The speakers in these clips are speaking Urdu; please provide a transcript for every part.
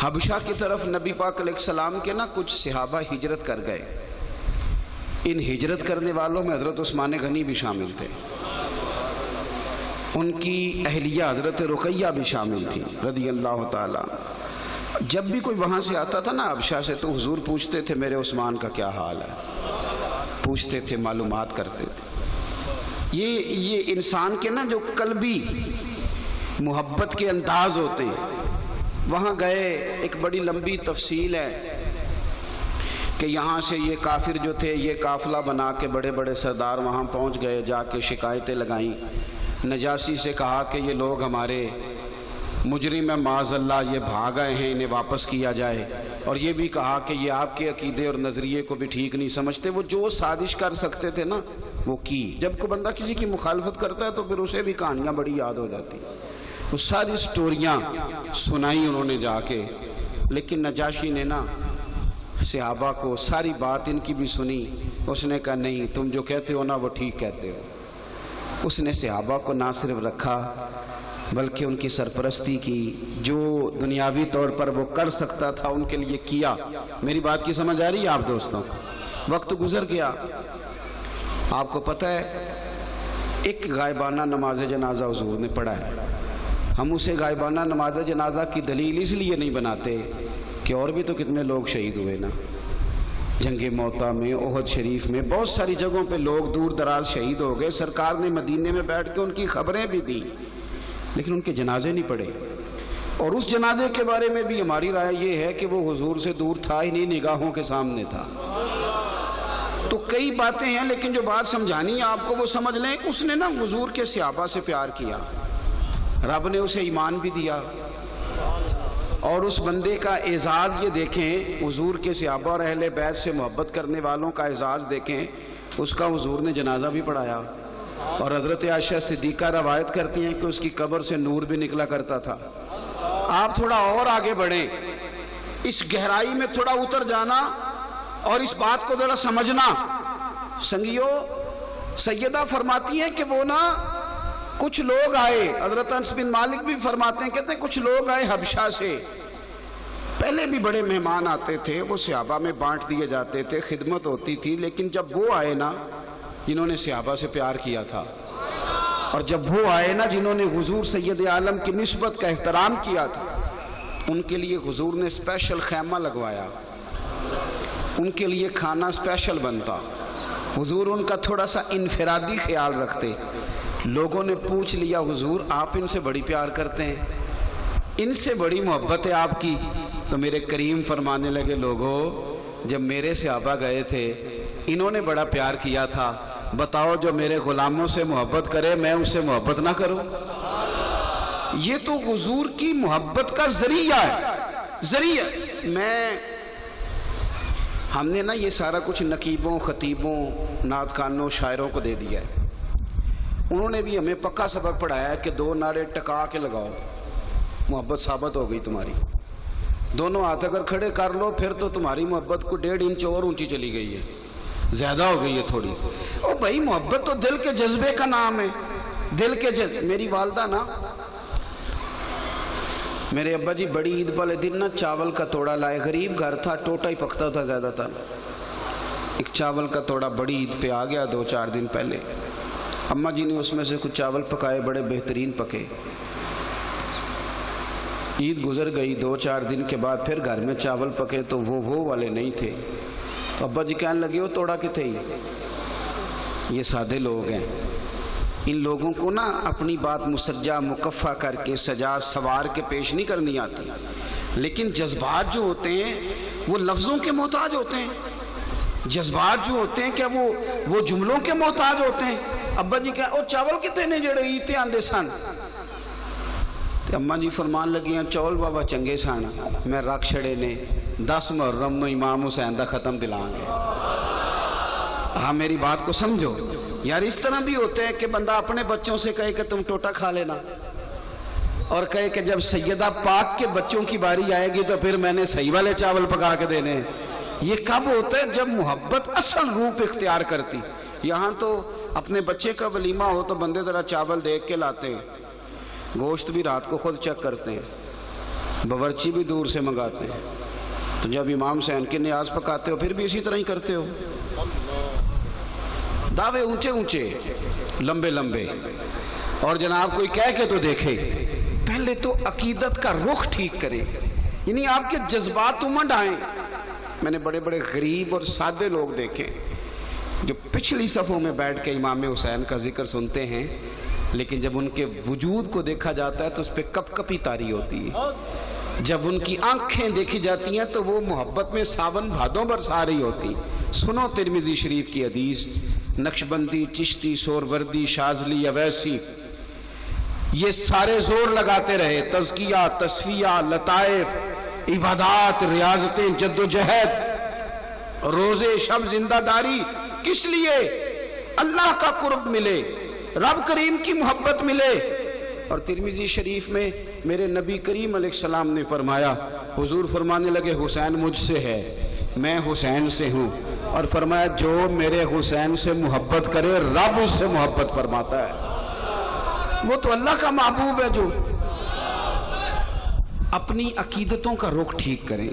حبشہ کی طرف نبی پاک علیہ السلام کے کچھ صحابہ ہجرت کر گئے. ان ہجرت کرنے والوں میں حضرت عثمان غنی بھی شامل تھے، ان کی اہلیہ حضرت رقیہ بھی شامل تھی رضی اللہ تعالیٰ. جب بھی کوئی وہاں سے آتا تھا حبشہ سے تو حضور پوچھتے تھے میرے عثمان کا کیا حال ہے، پوچھتے تھے، معلومات کرتے تھے. یہ انسان کے جو قلبی محبت کے انداز ہوتے ہیں. وہاں گئے، ایک بڑی لمبی تفصیل ہے کہ یہاں سے یہ کافر جو تھے یہ قافلہ بنا کے بڑے بڑے سردار وہاں پہنچ گئے، جا کے شکایتیں لگائیں. نجاشی سے کہا کہ یہ لوگ ہمارے مجرم ہیں، معاذ اللہ یہ بھاگ گئے ہیں، انہیں واپس کیا جائے. اور یہ بھی کہا کہ یہ آپ کے عقیدے اور نظریے کو بھی ٹھیک نہیں سمجھتے. وہ جو سازش کر سکتے تھے وہ کی. جب کوئی بندہ کسی کی مخالفت کرتا ہے تو پھر اسے بھی کہانیاں بڑی یاد ہو جاتی. وہ ساری سٹوریاں سنائی انہوں نے جا کے. لیکن نجاشی نے صحابہ کو ساری بات ان کی بھی سنی. اس نے کہا نہیں، تم جو کہتے ہو وہ ٹھیک کہتے ہو. اس نے صحابہ کو نہ صرف رکھا بلکہ ان کی سرپرستی کی. جو دنیاوی طور پر وہ کر سکتا تھا ان کے لیے کیا. میری بات کی سمجھ آ رہی ہے آپ دوستوں؟ وقت گزر گیا. آپ کو پتہ ہے ایک غائبانہ نماز جنازہ حضور نے پڑھا ہے. ہم اسے غائبانہ نماز جنازہ کی دلیل اس لیے نہیں بناتے کہ اور بھی تو کتنے لوگ شہید ہوئے جنگ موتا میں، احد شریف میں، بہت ساری جگہوں پہ لوگ دور دراز شہید ہو گئے. سرکار نے مدینے میں بیٹھ کے ان کی خبریں بھی دیں لیکن ان کے جنازے نہیں پڑھے. اور اس جنازے کے بارے میں بھی ہماری رائے یہ ہے کہ وہ حضور سے دور تھا ہی نہیں، نگاہوں کے سامنے تھا. تو کئی باتیں ہیں لیکن جو بات سمجھانی ہے آپ کو وہ سمجھ لیں. اس نے حضور کے صحابہ سے پیار کیا، رب نے اسے ایمان بھی دیا. اور اس بندے کا اعزاز یہ دیکھیں، حضور کے صحابہ اور اہل بیت سے محبت کرنے والوں کا اعزاز دیکھیں. اس کا حضور نے جنازہ بھی پڑھایا. اور حضرت عائشہ صدیقہ روایت کرتی ہیں کہ اس کی قبر سے نور بھی نکلا کرتا تھا. آپ تھوڑا اور آگے بڑھیں، اس گہرائی میں تھوڑا اتر جانا اور اس بات کو ذرا سمجھنا. سنگیو، سیدہ فرماتی ہیں کہ وہ کچھ لوگ آئے، حضرت انس بن مالک بھی فرماتے ہیں، کہتے ہیں کچھ لوگ آئے حبشہ سے. پہلے بھی بڑے مہمان آتے تھے، وہ صحابہ میں بانٹ دیے جاتے تھے، خدمت ہوتی تھی. لیکن جب وہ آئے جنہوں نے صحابہ سے پیار کیا تھا، اور جب وہ آئے جنہوں نے حضور سید عالم کی نسبت کا احترام کیا تھا، ان کے لیے حضور نے اسپیشل خیمہ لگوایا، ان کے لیے کھانا اسپیشل بنتا. حضور ان کا تھوڑا سا انفرادی خیال رکھتے. لوگوں نے پوچھ لیا حضور آپ ان سے بڑی پیار کرتے ہیں، ان سے بڑی محبت ہے آپ کی. تو میرے کریم فرمانے لگے لوگوں، جب میرے صحابہ گئے تھے انہوں نے بڑا پیار کیا تھا، بتاؤ جو میرے غلاموں سے محبت کرے میں اس سے محبت نہ کروں؟ یہ تو حضور کی محبت کا ذریعہ ہے. ذریعہ ہم نے یہ سارا کچھ نقیبوں، خطیبوں، نعت خوانوں، شاعروں کو دے دیا ہے. انہوں نے بھی ہمیں پکا سبق پڑھایا ہے کہ 2 نعرے ٹکا کے لگاؤ، محبت ثابت ہو گئی تمہاری. دونوں ہاتھ اگر کھڑے کر لو پھر تو تمہاری محبت کو 1.5 انچ اور اونچی چلی گئی ہے، زیادہ ہو گئی ہے تھوڑی. او بھائی محبت تو دل کے جذبے کا نام ہے. دل کے میری والدہ میرے ابا جی بڑی عید والے دن چاول کا توڑا لائے. غریب گھر تھا، ٹوٹا ہی پکتا تھا زیادہ تر. ایک چاول کا توڑا بڑی عید پہ آ گیا 2-4 دن پہلے. اماں جی نے اس میں سے کچھ چاول پکائے، بڑے بہترین پکے. عید گزر گئی، 2-4 دن کے بعد پھر گھر میں چاول پکے تو وہ والے نہیں تھے. تو ابا جی کہنے لگے وہ توڑا کتنے ہی. یہ سادے لوگ ہیں، ان لوگوں کو اپنی بات مسجع مکفہ کر کے سجا سوار کے پیش نہیں کرنی آتی. لیکن جذبات جو ہوتے ہیں وہ لفظوں کے محتاج ہوتے ہیں. جذبات جو ہوتے ہیں کیا وہ جملوں کے محتاج ہوتے ہیں. ابا جی کہا او چاول کتنے نے جڑے ایتے آندے سن. اماں جی فرمان لگی ہیں چول بابا چنگے سن، میں رکھ چھڑے نے 10 محرم نو امام حسین دا ختم دلائیں گے. ہاں میری بات کو سمجھو یار. اس طرح بھی ہوتے ہیں کہ بندہ اپنے بچوں سے کہے کہ تم ٹوٹا کھا لینا، اور کہے کہ جب سیدہ پاک کے بچوں کی باری آئے گی تو پھر میں نے صحیح والے چاول پکا کے دینے. یہ کب ہوتا ہے؟ جب محبت اصل روپ اختیار کرتی. یہاں تو اپنے بچے کا ولیمہ ہو تو بندے ذرا چاول دیکھ کے لاتے ہیں، گوشت بھی رات کو خود چیک کرتے ہیں. باورچی بھی دور سے منگاتے ہیں. تو جب امام حسین کی نیاز پکاتے ہو پھر بھی اسی طرح ہی کرتے ہو. دعوے اونچے اونچے لمبے لمبے. اور جناب کوئی کہہ کے تو دیکھے. پہلے تو عقیدت کا رخ ٹھیک کرے, یعنی آپ کے جذبات امنڈ آئیں. میں نے بڑے بڑے غریب اور سادے لوگ دیکھے جو پچھلی صفوں میں بیٹھ کے امام حسین کا ذکر سنتے ہیں, لیکن جب ان کے وجود کو دیکھا جاتا ہے تو اس پہ کپ کپی طاری ہوتی ہے. جب ان کی آنکھیں دیکھی جاتی ہیں تو وہ محبت میں ساون بھادوں برسا رہی ہوتی. سنو ترمذی شریف کی حدیث. نقشبندی, چشتی, سوروردی, شاذلی, اویسی, یہ سارے زور لگاتے رہے. تزکیہ, تصفیہ, لطائف, عبادات, ریاضتیں, جد و جہد, روزے شب, زندہ داری. کس لیے؟ اللہ کا قرب ملے, رب کریم کی محبت ملے. اور ترمذی شریف میں میرے نبی کریم علیہ السلام نے فرمایا, حضور فرمانے لگے حسین مجھ سے ہے, میں حسین سے ہوں. اور فرمایا جو میرے حسین سے محبت کرے رب اس سے محبت فرماتا ہے. وہ تو اللہ کا محبوب ہے. جو اپنی عقیدتوں کا رخ ٹھیک کریں.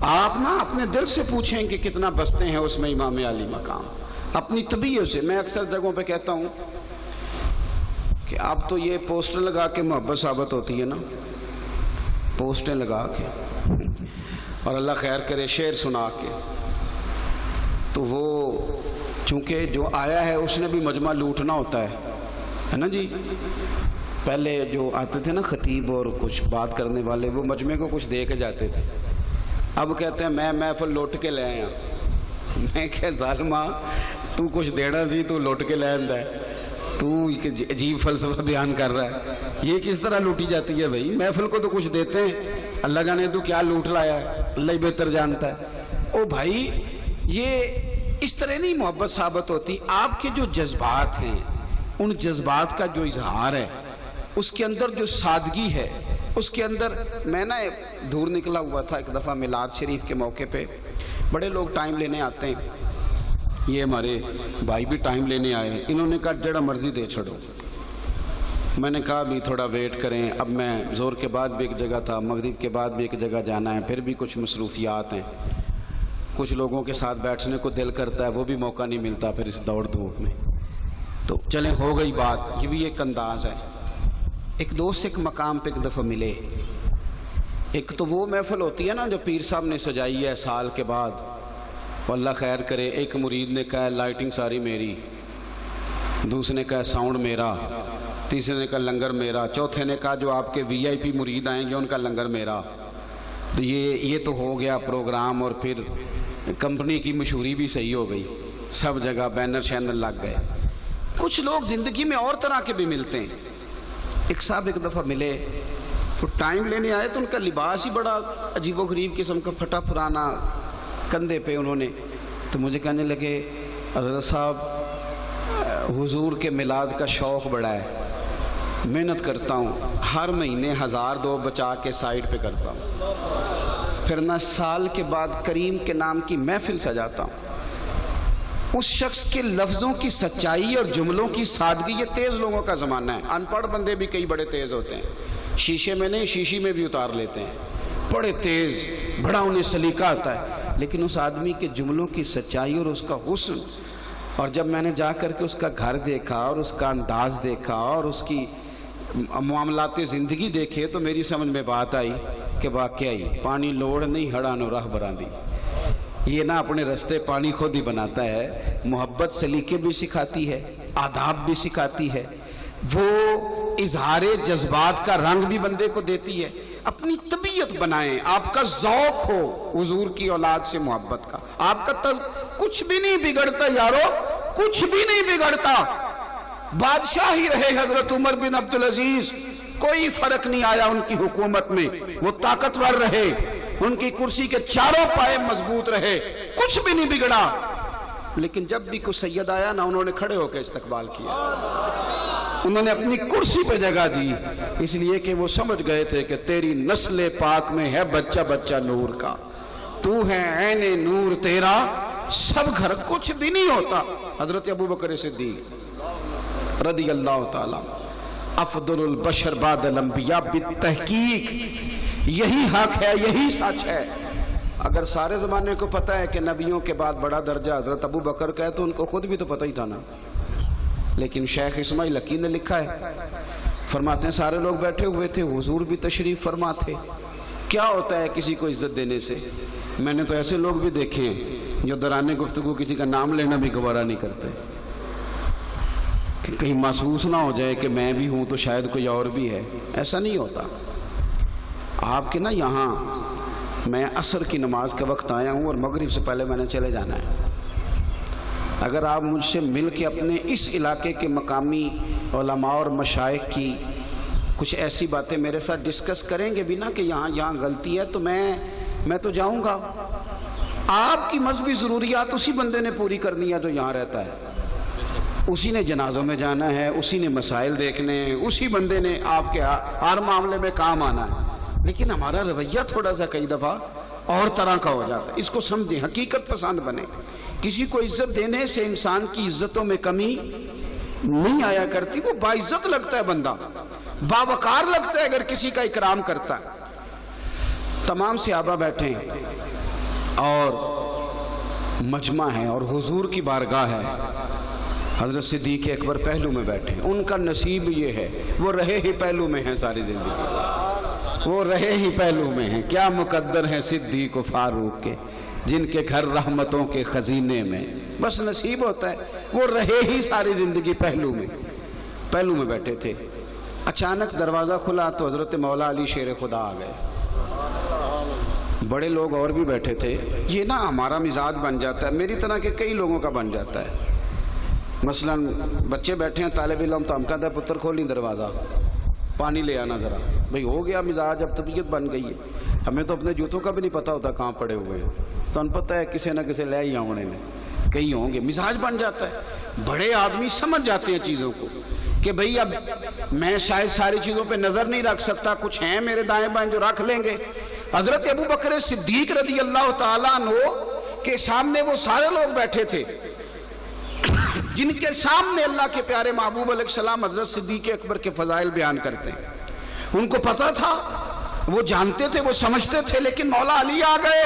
آپ نا اپنے دل سے پوچھیں کہ کتنا بستے ہیں اس میں امام علی مقام. اپنی طبیعت سے. میں اکثر جگہوں پہ کہتا ہوں کہ اب تو یہ پوسٹر لگا کے محبت ثابت ہوتی ہے نا, پوسٹیں لگا کے اور اللہ خیر کرے شعر سنا کے. تو وہ چونکہ جو آیا ہے اس نے بھی مجمع لوٹنا ہوتا ہے نا جی. پہلے جو آتے تھے نا خطیب اور کچھ بات کرنے والے, وہ مجمع کو کچھ دے کے جاتے تھے. اب کہتے ہیں میں محفل لوٹ کے لے آیا. میں کہ ظالمہ تو کچھ دینا سی, تو لوٹ کے لے آندا ہے. تو عجیب فلسفہ بیان کر رہا ہے. یہ کس طرح لوٹی جاتی ہے بھائی؟ محفل کو تو کچھ دیتے ہیں, اللہ جانے تو کیا لوٹ لایا ہے, اللہ ہی بہتر جانتا ہے. او بھائی یہ اس طرح نہیں محبت ثابت ہوتی. آپ کے جو جذبات ہیں ان جذبات کا جو اظہار ہے, اس کے اندر جو سادگی ہے, اس کے اندر. میں نا دور نکلا ہوا تھا ایک دفعہ میلاد شریف کے موقع پہ. بڑے لوگ ٹائم لینے آتے ہیں, یہ ہمارے بھائی بھی ٹائم لینے آئے. انہوں نے کہا جڑا مرضی دے چھڑو. میں نے کہا بھی تھوڑا ویٹ کریں. اب میں زور کے بعد بھی ایک جگہ تھا, مغرب کے بعد بھی ایک جگہ جانا ہے, پھر بھی کچھ مصروفیات ہیں. کچھ لوگوں کے ساتھ بیٹھنے کو دل کرتا ہے, وہ بھی موقع نہیں ملتا پھر اس دوڑ دھوپ میں. تو چلیں ہو گئی بات. یہ بھی ایک انداز ہے. ایک دوست ایک مقام پہ ایک دفعہ ملے. ایک تو وہ محفل ہوتی ہے نا جو پیر صاحب نے سجائی ہے سال کے بعد, اللہ خیر کرے. ایک مرید نے کہا لائٹنگ ساری میری, دوسرے نے کہا ساؤنڈ میرا, تیسرے نے کہا لنگر میرا, چوتھے نے کہا جو آپ کے وی آئی پی مرید آئیں گے ان کا لنگر میرا. تو یہ تو ہو گیا پروگرام. اور پھر کمپنی کی مشہوری بھی صحیح ہو گئی, سب جگہ بینر شینر لگ گئے. کچھ لوگ زندگی میں اور طرح کے بھی ملتے ہیں. ایک صاحب ایک دفعہ ملے, تو ٹائم لینے آئے تو ان کا لباس ہی بڑا عجیب و غریب قسم کا, پھٹا پرانا, کندھے پہ انہوں نے. تو مجھے کہنے لگے حضرت صاحب حضور کے میلاد کا شوق بڑا ہے, محنت کرتا ہوں, ہر مہینے 1002 بچا کے سائٹ پہ کرتا ہوں, پھر میں سال کے بعد کریم کے نام کی محفل سجاتا ہوں. اس شخص کے لفظوں کی سچائی اور جملوں کی سادگی. یہ تیز لوگوں کا زمانہ ہے. ان پڑھ بندے بھی کئی بڑے تیز ہوتے ہیں, شیشے میں نہیں شیشی میں بھی اتار لیتے ہیں, بڑے تیز, بڑا انہیں سلیقہ آتا ہے. لیکن اس آدمی کے جملوں کی سچائی اور اس کا حسن, اور جب میں نے جا کر کے اس کا گھر دیکھا اور اس کا انداز دیکھا اور اس کی معاملات زندگی دیکھے, تو میری سمجھ میں بات آئی کہ واقعی پانی لوڑ نہیں ہڑانو راہ براندی. یہ نہ اپنے رستے پانی خود ہی بناتا ہے. محبت سلیقے بھی سکھاتی ہے, آداب بھی سکھاتی ہے, وہ اظہار جذبات کا رنگ بھی بندے کو دیتی ہے. اپنی طبیعت بنائیں, آپ کا ذوق ہو حضور کی اولاد سے محبت کا. آپ کا کچھ بھی نہیں بگڑتا یارو, کچھ بھی نہیں بگڑتا. بادشاہ ہی رہے حضرت عمر بن عبدالعزیز, کوئی فرق نہیں آیا ان کی حکومت میں. وہ طاقتور رہے, ان کی کرسی کے چاروں پائے مضبوط رہے, کچھ بھی نہیں بگڑا. لیکن جب بھی کوئی سید آیا نا, انہوں نے کھڑے ہو کے استقبال کیا, انہوں نے اپنی کرسی پہ جگہ دی, اس لیے کہ وہ سمجھ گئے تھے کہ تیری نسل پاک میں ہے بچہ بچہ نور کا, تو ہے عین نور تیرا سب گھر. کچھ بھی نہیں ہوتا. حضرت ابوبکر صدیق رضی اللہ تعالی افضل البشر بعد الانبیاء بالتحقیق, یہی حق ہے، یہی سچ ہے۔ اگر سارے زمانے کو پتہ ہے کہ نبیوں کے بعد بڑا درجہ حضرت ابو بکر کا ہے تو ان کو خود بھی تو پتہ ہی تھا نا۔ لیکن شیخ اسماعیل حقی نے لکھا ہے، فرماتے ہیں سارے لوگ بیٹھے ہوئے تھے، حضور بھی تشریف فرما تھے۔ کیا ہوتا ہے کسی کو عزت دینے سے؟ میں نے تو ایسے لوگ بھی دیکھے ہیں جو دوران گفتگو کسی کا نام لینا بھی گوارا نہیں کرتے، کہ کہیں محسوس نہ ہو جائے کہ میں بھی ہوں تو شاید کوئی اور بھی ہے۔ ایسا نہیں ہوتا۔ آپ کے نا یہاں میں عصر کی نماز کے وقت آیا ہوں اور مغرب سے پہلے میں نے چلے جانا ہے۔ اگر آپ مجھ سے مل کے اپنے اس علاقے کے مقامی علماء اور مشائخ کی کچھ ایسی باتیں میرے ساتھ ڈسکس کریں گے بھی نا کہ یہاں غلطی ہے، تو میں تو جاؤں گا۔ آپ کی مذہبی ضروریات اسی بندے نے پوری کرنی ہے جو یہاں رہتا ہے، اسی نے جنازوں میں جانا ہے، اسی نے مسائل دیکھنے ہیں، اسی بندے نے آپ کے ہر معاملے میں کام آنا ہے۔ لیکن ہمارا رویہ تھوڑا سا کئی دفعہ اور طرح کا ہو جاتا ہے۔ اس کو سمجھیں، حقیقت پسند بنے۔ کسی کو عزت دینے سے انسان کی عزتوں میں کمی نہیں آیا کرتی، وہ باعزت لگتا ہے، بندہ باوقار لگتا ہے اگر کسی کا اکرام کرتا ہے۔ تمام صحابہ بیٹھے ہیں اور مجمع ہے اور حضور کی بارگاہ ہے، حضرت صدیق اکبر پہلو میں بیٹھے ہیں۔ ان کا نصیب یہ ہے، وہ رہے ہی پہلو میں ہیں ساری زندگی، وہ رہے ہی پہلو میں ہیں۔ کیا مقدر ہیں صدیق و فاروق کے، جن کے گھر رحمتوں کے خزینے میں، بس نصیب ہوتا ہے وہ رہے ہی ساری زندگی پہلو میں بیٹھے تھے۔ اچانک دروازہ کھلا تو حضرت مولا علی شیر خدا آ گئے۔ بڑے لوگ اور بھی بیٹھے تھے۔ یہ نا ہمارا مزاج بن جاتا ہے، میری طرح کے کئی لوگوں کا بن جاتا ہے۔ مثلا بچے بیٹھے ہیں طالب علم، تو ہم کہتے ہیں پتر کھول نہیں دروازہ، پانی لے آنا ذرا۔ بھئی ہو گیا مزاج، اب طبیعت بن گئی ہے۔ ہمیں تو اپنے جوتوں کا بھی نہیں پتہ ہوتا کہاں پڑے ہوئے ہیں، تو ہم پتہ ہے کسی نہ کسی لے ہی آونے نے کہیں ہوں گے، مزاج بن جاتا ہے۔ بڑے آدمی سمجھ جاتے ہیں چیزوں کو کہ بھئی اب میں شاید ساری چیزوں پہ نظر نہیں رکھ سکتا، کچھ ہیں میرے دائیں بائیں جو رکھ لیں گے۔ حضرت ابو بکر صدیق رضی اللہ تعالیٰ عنہ کے سامنے وہ سارے لوگ بیٹھے تھے جن کے سامنے اللہ کے پیارے محبوب علیہ السلام حضرت صدیق اکبر کے فضائل بیان کرتے ہیں۔ ان کو پتہ تھا، وہ جانتے تھے، وہ سمجھتے تھے، لیکن مولا علی آ گئے۔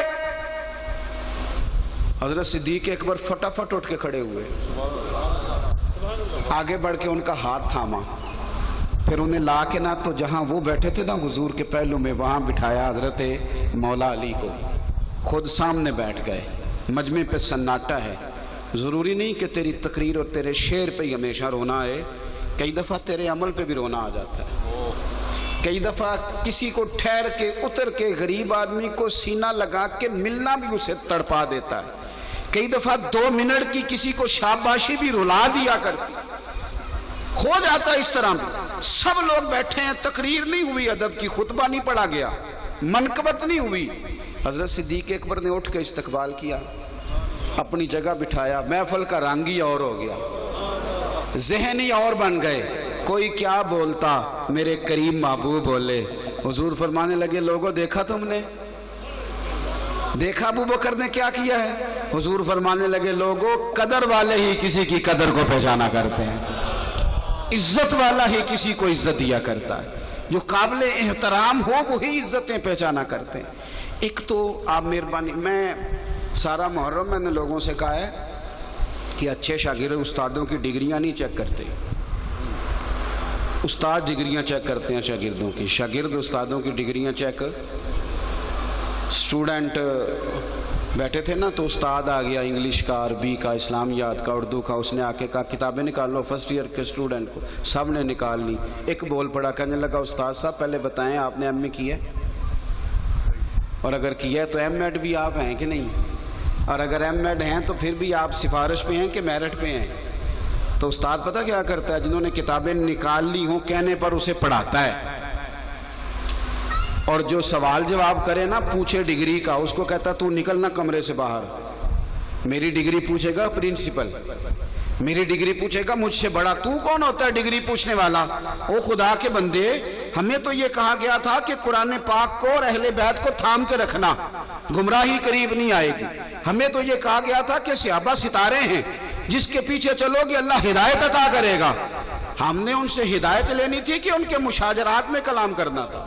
حضرت صدیق اکبر فٹافٹ اٹھ کے کھڑے ہوئے، آگے بڑھ کے ان کا ہاتھ تھاما، پھر انہیں لا کے نہ تو جہاں وہ بیٹھے تھے نا حضور کے پہلو میں، وہاں بٹھایا حضرت مولا علی کو، خود سامنے بیٹھ گئے۔ مجمع پہ سناٹا ہے، ضروری نہیں کہ تیری تقریر اور تیرے شعر پہ ہی ہمیشہ رونا ہے، کئی دفعہ تیرے عمل پہ بھی رونا آ جاتا ہے۔ کئی دفعہ کسی کو ٹھہر کے اتر کے غریب آدمی کو سینہ لگا کے ملنا بھی اسے تڑپا دیتا ہے۔ کئی دفعہ 2 منٹ کی کسی کو شاباشی بھی رلا دیا کرتی، ہو جاتا ہے اس طرح بھی۔ سب لوگ بیٹھے ہیں، تقریر نہیں ہوئی، ادب کی خطبہ نہیں پڑھا گیا، منقبت نہیں ہوئی، حضرت صدیق اکبر نے اٹھ کے استقبال کیا، اپنی جگہ بٹھایا۔ محفل کا رنگ ہی اور ہو گیا، ذہن ہی اور بن گئے۔ کوئی کیا بولتا، میرے کریم محبوب بولے۔ حضور فرمانے لگے، لوگوں دیکھا تم نے، دیکھا ابو بکر نے کیا کیا ہے؟ حضور فرمانے لگے، لوگوں قدر والے ہی کسی کی قدر کو پہچانا کرتے ہیں، عزت والا ہی کسی کو عزت دیا کرتا ہے، جو قابل احترام ہو وہی عزتیں پہچانا کرتے ہیں۔ ایک تو آپ مہربانی، میں سارا محرم میں نے لوگوں سے کہا ہے کہ اچھے شاگرد استادوں کی ڈگریاں نہیں چیک کرتے، استاد ڈگریاں چیک کرتے ہیں شاگردوں کی، شاگرد استادوں کی ڈگریاں چیک۔ اسٹوڈنٹ بیٹھے تھے نا تو استاد آ گیا، انگلش کا، عربی کا، اسلامیات کا، اردو کا، اس نے آ کے کہا کتابیں نکال لو فرسٹ ایئر کے اسٹوڈنٹ کو، سب نے نکال لی۔ ایک بول پڑا، کہنے لگا استاد صاحب پہلے بتائیں آپ نے ایم اے کی ہے، اور اگر کیا ہے تو ایم ایڈ بھی آپ ہیں کہ نہیں، اور اگر ایم ایڈ ہیں تو پھر بھی آپ سفارش پہ ہیں کہ میرٹ پہ ہیں؟ تو استاد پتہ کیا کرتا ہے، جنہوں نے کتابیں نکال لی ہوں کہنے پر اسے پڑھاتا ہے، اور جو سوال جواب کرے نا پوچھے ڈگری کا، اس کو کہتا تو نکلنا کمرے سے باہر۔ میری ڈگری پوچھے گا پرنسپل، میری ڈگری پوچھے گا مجھ سے بڑا، تو کون ہوتا ہے ڈگری پوچھنے والا؟ او خدا کے بندے، ہمیں تو یہ کہا گیا تھا کہ قرآن پاک کو اور اہل بیت کو تھام کے رکھنا، گمراہی قریب نہیں آئے گی۔ ہمیں تو یہ کہا گیا تھا کہ صحابہ ستارے ہیں، جس کے پیچھے چلو گے اللہ ہدایت عطا کرے گا۔ ہم نے ان سے ہدایت لینی تھی کہ ان کے مشاجرات میں کلام کرنا تھا؟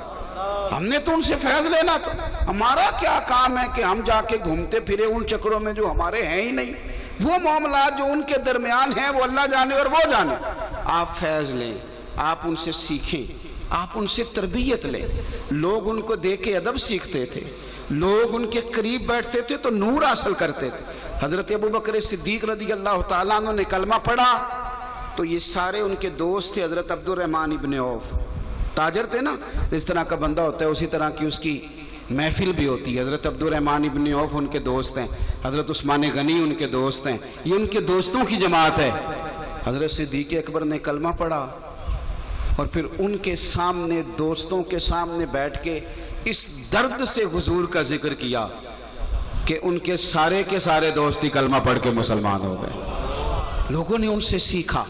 ہم نے تو ان سے فیض لینا تھا، ہمارا کیا کام ہے کہ ہم جا کے گھومتے پھرے ان چکروں میں جو ہمارے ہیں ہی نہیں، وہ معاملات جو ان کے درمیان ہیں وہ اللہ جانے اور وہ جانے۔ آپ فیض لیں، آپ ان سے سیکھیں، آپ ان سے تربیت لیں۔ لوگ ان کو دیکھ کے ادب سیکھتے تھے، لوگ ان کے قریب بیٹھتے تھے تو نور حاصل کرتے تھے۔ حضرت ابوبکر صدیق رضی اللہ تعالیٰ عنہ نے کلمہ پڑھا تو یہ سارے ان کے دوست تھے۔ حضرت عبد الرحمن ابن عوف تاجر تھے نا، اس طرح کا بندہ ہوتا ہے اسی طرح کی اس کی محفل بھی ہوتی ہے۔ حضرت عبد الرحمن ابن عوف ان کے دوست ہیں، حضرت عثمان غنی ان کے دوست ہیں، یہ ان کے دوستوں کی جماعت ہے۔ حضرت صدیق اکبر نے کلمہ پڑھا اور پھر ان کے سامنے، دوستوں کے سامنے بیٹھ کے اس درد سے حضور کا ذکر کیا کہ ان کے سارے دوستی کلمہ پڑھ کے مسلمان ہو گئے۔ لوگوں نے ان سے سیکھا۔